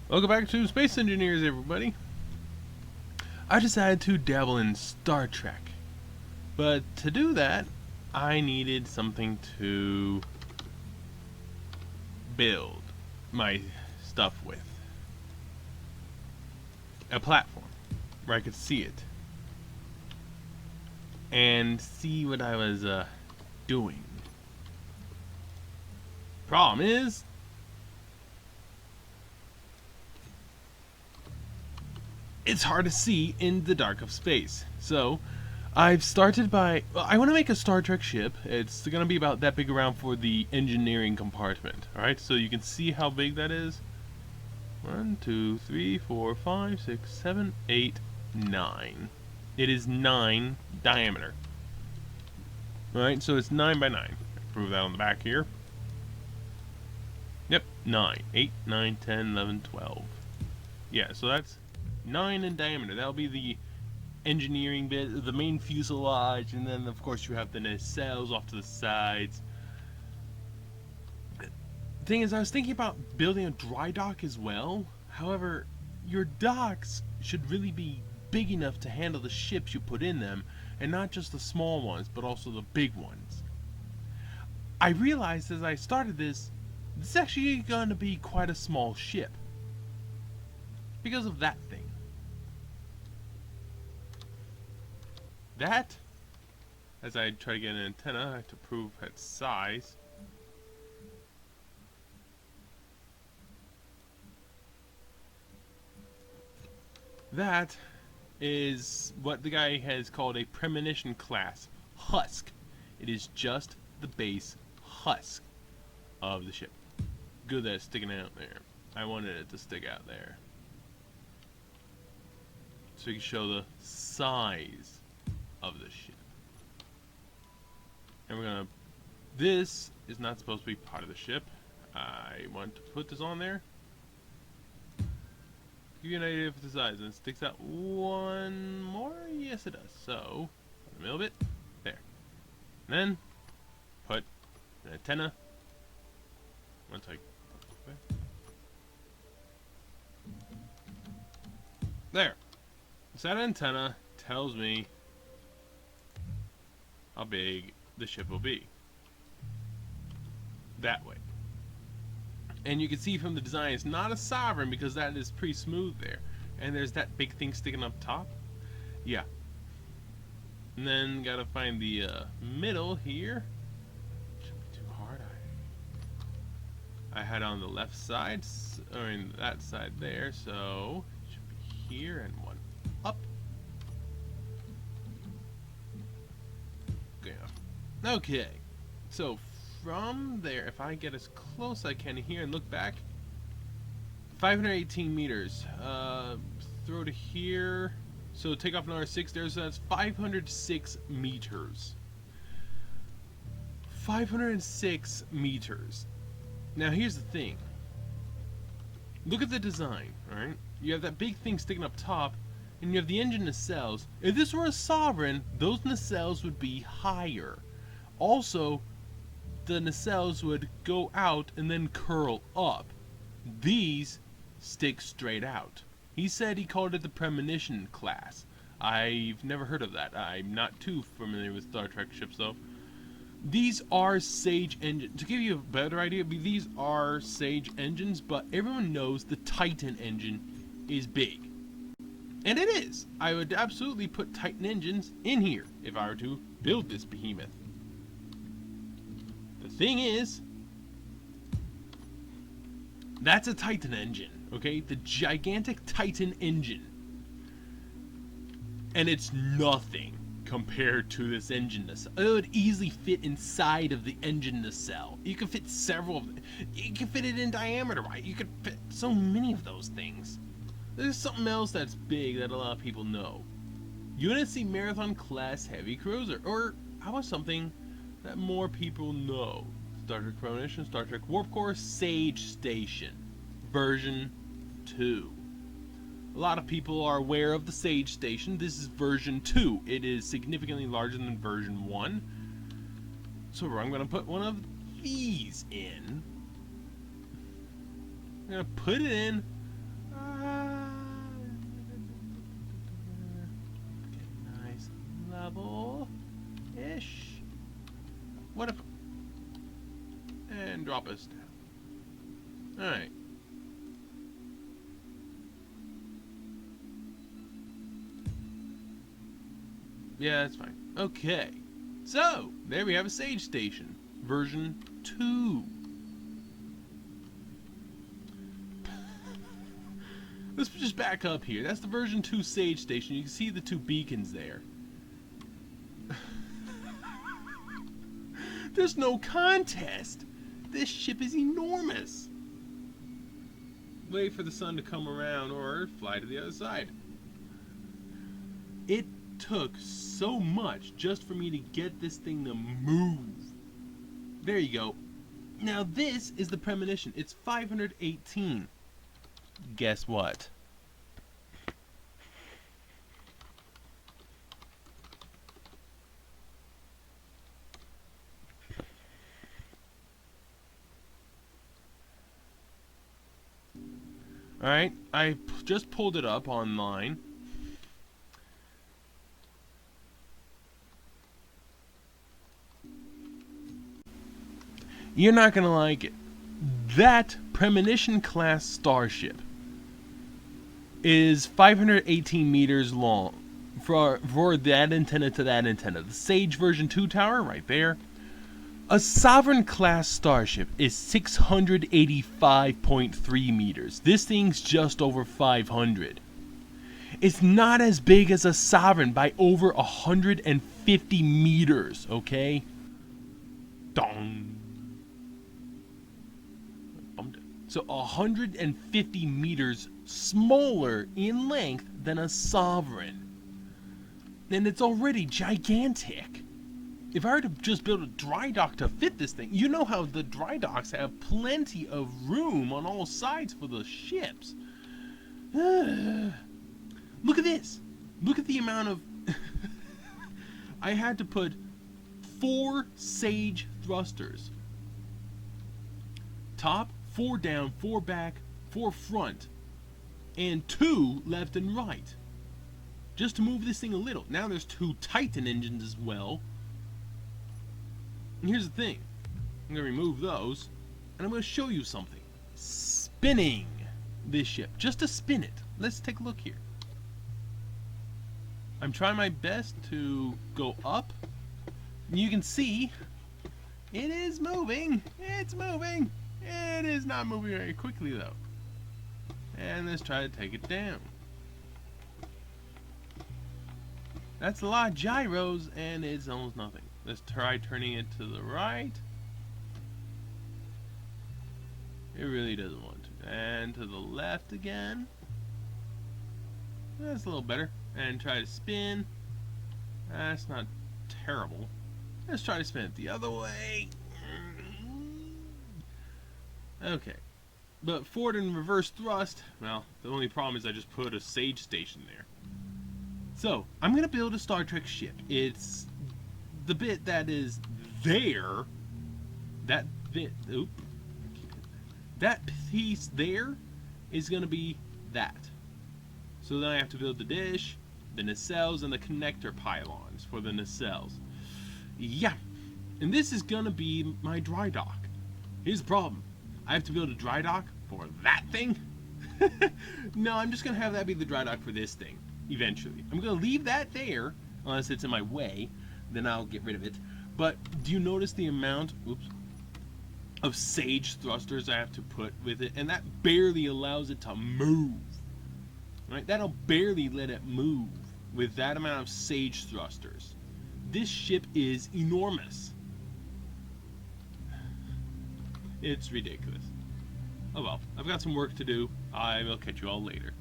Welcome back to Space Engineers, everybody. I decided to dabble in Star Trek, but to do that, I needed something to build my stuff with. A platform where I could see it and see what I was doing. Problem is, it's hard to see in the dark of space. So, I've started by... Well, I want to make a Star Trek ship. It's going to be about that big around for the engineering compartment. Alright, so you can see how big that is. 1, 2, 3, 4, 5, 6, 7, 8, 9. It is 9 diameter. Alright, so it's 9 by 9. Prove that on the back here. Yep, 9. 8, 9, 10, 11, 12. Yeah, so that's 9 in diameter. That'll be the engineering bit, the main fuselage, and then of course you have the nacelles off to the sides. The thing is, I was thinking about building a dry dock as well. However, your docks should really be big enough to handle the ships you put in them, and not just the small ones, but also the big ones. I realized as I started this is actually going to be quite a small ship. Because of that thing. That, as I try to get an antenna to prove its size. That is what the guy has called a Premonition class husk. It is just the base husk of the ship. Good that it's sticking out there. I wanted it to stick out there, so you can show the size of the ship. And we're gonna... This is not supposed to be part of the ship. I want to put this on there. Give you an idea of the size. And it sticks out one more? Yes, it does. So, in the middle of it, there. And then, put an antenna. Once I... There. So that antenna tells me how big the ship will be. That way. And you can see from the design it's not a Sovereign because that is pretty smooth there. And there's that big thing sticking up top. Yeah. And then gotta find the middle here. Shouldn't be too hard. I had on the left side, or in that side there, so it should be here and one up. Okay, so from there, if I get as close as I can here and look back, 518 meters. Throw to here. So take off another 6 there, so that's 506 meters. 506 meters. Now here's the thing. Look at the design, alright? You have that big thing sticking up top, and you have the engine nacelles. If this were a Sovereign, those nacelles would be higher. Also, the nacelles would go out and then curl up. These stick straight out. He said he called it the Premonition class. I've never heard of that. I'm not too familiar with Star Trek ships though. These are Sage engines. To give you a better idea, these are Sage engines, but everyone knows the Titan engine is big. And it is. I would absolutely put Titan engines in here if I were to build this behemoth. The thing is, that's a Titan engine, okay? The gigantic Titan engine. And it's nothing compared to this engine nacelle. It would easily fit inside of the engine nacelle. You could fit several of them. You could fit it in diameter, right? You could fit so many of those things. There's something else that's big that a lot of people know. UNSC Marathon Class Heavy Cruiser. Or how about something that more people know? Star Trek Premonition, Star Trek Warp Core, Sage Station. Version 2. A lot of people are aware of the Sage Station. This is version 2. It is significantly larger than version 1. So I'm going to put one of these in. I'm going to put it in drop us down. Alright. Yeah, that's fine. Okay. So, there we have a Sage Station. Version 2. Let's just back up here. That's the version 2 Sage Station. You can see the 2 beacons there. There's no contest. This ship is enormous. Wait for the sun to come around or fly to the other side. It took so much just for me to get this thing to move. There you go. Now this is the Premonition. It's 518. Guess what? Alright, I just pulled it up online. You're not gonna like it. That Premonition class starship is 518 meters long for that antenna to that antenna. The Sage version 2 tower right there. A Sovereign class starship is 685.3 meters. This thing's just over 500. It's not as big as a Sovereign by over 150 meters, okay? Dong. So 150 meters smaller in length than a Sovereign. And it's already gigantic. If I were to just build a dry dock to fit this thing, you know how the dry docks have plenty of room on all sides for the ships. Look at this. Look at the amount of... I had to put 4 Sage thrusters. Top, 4 down, 4 back, 4 front, and 2 left and right. Just to move this thing a little. Now there's 2 Titan engines as well. And here's the thing. I'm going to remove those, and I'm going to show you something. Spinning this ship. Just to spin it. Let's take a look here. I'm trying my best to go up. You can see it is moving. It's moving. It is not moving very quickly though. And let's try to take it down. That's a lot of gyros and it's almost nothing. Let's try turning it to the right. It really doesn't want to. And to the left again. That's a little better. And try to spin. That's not terrible. Let's try to spin it the other way. Okay. But forward and reverse thrust, well, the only problem is I just put a Sage Station there. So, I'm going to build a Star Trek ship. It's the bit that is there. That bit, that piece there is going to be that. So then I have to build the dish, the nacelles, and the connector pylons for the nacelles. Yeah. And this is going to be my dry dock. Here's the problem. I have to build a dry dock for that thing? No, I'm just going to have that be the dry dock for this thing, eventually. I'm going to leave that there, unless it's in my way, then I'll get rid of it. But do you notice the amount of Sage thrusters I have to put with it? And that barely allows it to move. Right? That'll barely let it move with that amount of Sage thrusters. This ship is enormous. It's ridiculous. Oh well, I've got some work to do. I will catch you all later.